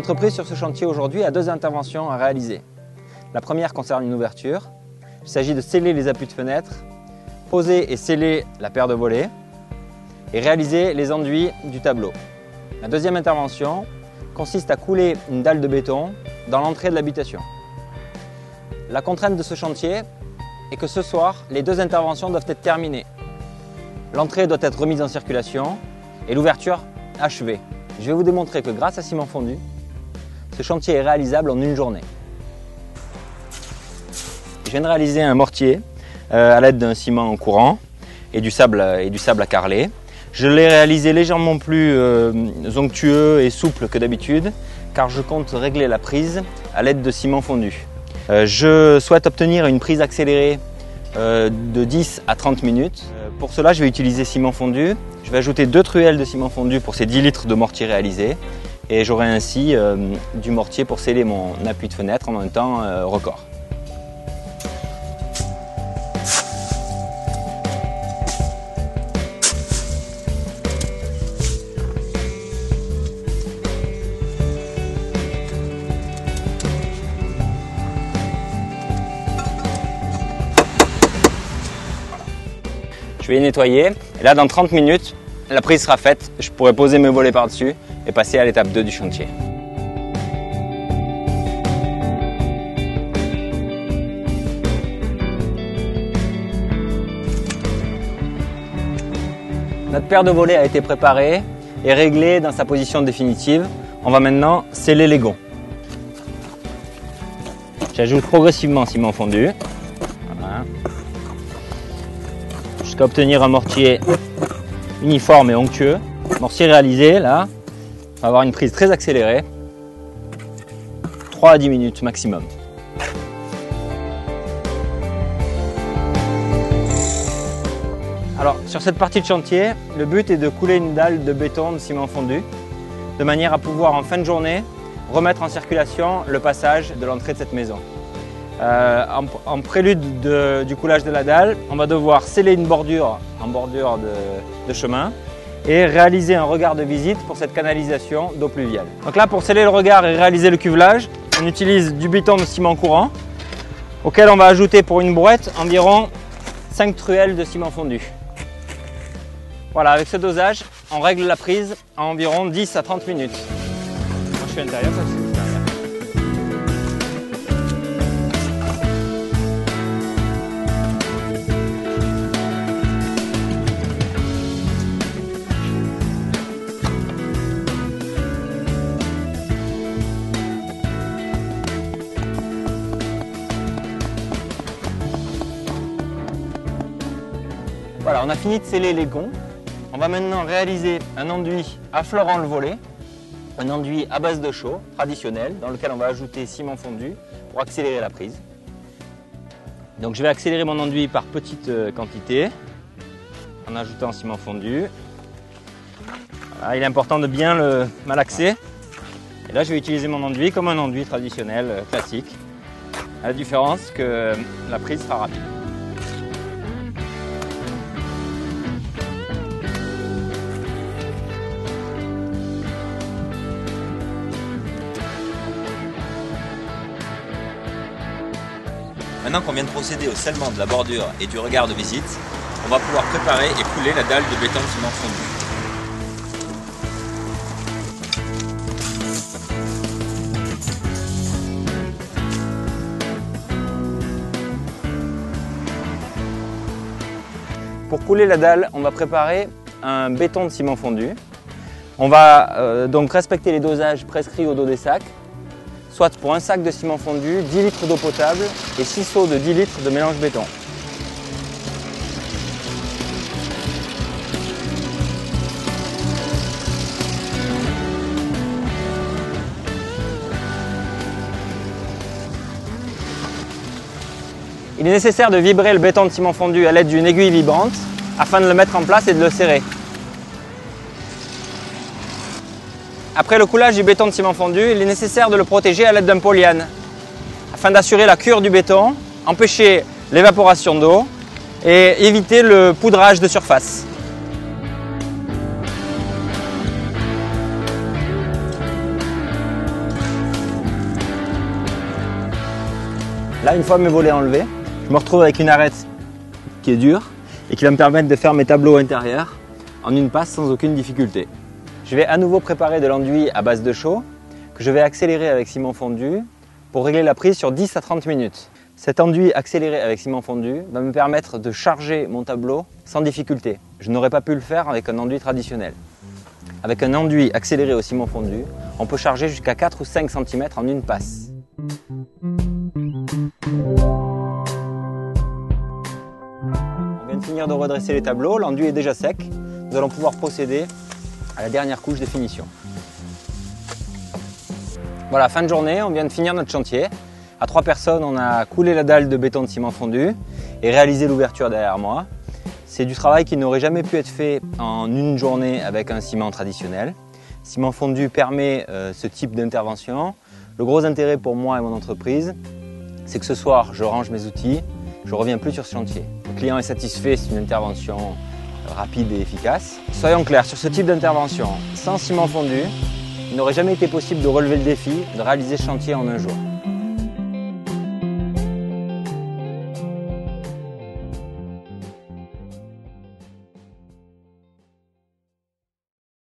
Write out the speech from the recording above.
L'entreprise sur ce chantier aujourd'hui a deux interventions à réaliser. La première concerne une ouverture. Il s'agit de sceller les appuis de fenêtre, poser et sceller la paire de volets et réaliser les enduits du tableau. La deuxième intervention consiste à couler une dalle de béton dans l'entrée de l'habitation. La contrainte de ce chantier est que ce soir, les deux interventions doivent être terminées. L'entrée doit être remise en circulation et l'ouverture achevée. Je vais vous démontrer que grâce à ciment fondu, ce chantier est réalisable en une journée. Je viens de réaliser un mortier à l'aide d'un ciment courant et du sable à carreler. Je l'ai réalisé légèrement plus onctueux et souple que d'habitude car je compte régler la prise à l'aide de ciment fondu. Je souhaite obtenir une prise accélérée de 10 à 30 minutes. Pour cela, je vais utiliser ciment fondu. Je vais ajouter 2 truelles de ciment fondu pour ces 10 litres de mortier réalisé et j'aurai ainsi du mortier pour sceller mon appui de fenêtre en un temps record. Je vais y nettoyer et là dans 30 minutes, la prise sera faite, je pourrai poser mes volets par-dessus et passer à l'étape 2 du chantier. Notre paire de volets a été préparée et réglée dans sa position définitive. On va maintenant sceller les gonds. J'ajoute progressivement ciment fondu. Voilà. Jusqu'à obtenir un mortier uniforme et onctueux. Mortier réalisé, là, on va avoir une prise très accélérée, 3 à 10 minutes maximum. Alors, sur cette partie de chantier, le but est de couler une dalle de béton de ciment fondu, de manière à pouvoir en fin de journée remettre en circulation le passage de l'entrée de cette maison. En prélude du coulage de la dalle, on va devoir sceller une bordure en bordure de chemin et réaliser un regard de visite pour cette canalisation d'eau pluviale. Donc là, pour sceller le regard et réaliser le cuvelage, on utilise du béton de ciment courant auquel on va ajouter pour une brouette environ 5 truelles de ciment fondu. Voilà, avec ce dosage, on règle la prise à environ 10 à 30 minutes. Moi, je suis à l'intérieur, ça c'est l'extérieur. Voilà, on a fini de sceller les gonds. On va maintenant réaliser un enduit affleurant le volet, un enduit à base de chaux traditionnel dans lequel on va ajouter ciment fondu pour accélérer la prise. Donc je vais accélérer mon enduit par petites quantités en ajoutant ciment fondu. Voilà, il est important de bien le malaxer. Et là je vais utiliser mon enduit comme un enduit traditionnel classique, à la différence que la prise sera rapide. Maintenant qu'on vient de procéder au scellement de la bordure et du regard de visite, on va pouvoir préparer et couler la dalle de béton de ciment fondu. Pour couler la dalle, on va préparer un béton de ciment fondu. On va donc respecter les dosages prescrits au dos des sacs, soit pour un sac de ciment fondu, 10 litres d'eau potable et 6 seaux de 10 litres de mélange béton. Il est nécessaire de vibrer le béton de ciment fondu à l'aide d'une aiguille vibrante afin de le mettre en place et de le serrer. Après le coulage du béton de ciment fondu, il est nécessaire de le protéger à l'aide d'un polyane afin d'assurer la cure du béton, empêcher l'évaporation d'eau et éviter le poudrage de surface. Là, une fois mes volets enlevés, je me retrouve avec une arête qui est dure et qui va me permettre de faire mes tableaux intérieurs en une passe sans aucune difficulté. Je vais à nouveau préparer de l'enduit à base de chaux que je vais accélérer avec ciment fondu pour régler la prise sur 10 à 30 minutes. Cet enduit accéléré avec ciment fondu va me permettre de charger mon tableau sans difficulté. Je n'aurais pas pu le faire avec un enduit traditionnel. Avec un enduit accéléré au ciment fondu, on peut charger jusqu'à 4 ou 5 cm en une passe. On vient de finir de redresser les tableaux, l'enduit est déjà sec. Nous allons pouvoir procéder à la dernière couche de finition. Voilà, fin de journée, on vient de finir notre chantier. À 3 personnes, on a coulé la dalle de béton de ciment fondu et réalisé l'ouverture derrière moi. C'est du travail qui n'aurait jamais pu être fait en une journée avec un ciment traditionnel. Ciment fondu permet ce type d'intervention. Le gros intérêt pour moi et mon entreprise, c'est que ce soir, je range mes outils, je ne reviens plus sur ce chantier. Le client est satisfait, c'est une intervention rapide et efficace. Soyons clairs, sur ce type d'intervention, sans ciment fondu, il n'aurait jamais été possible de relever le défi de réaliser ce chantier en un jour.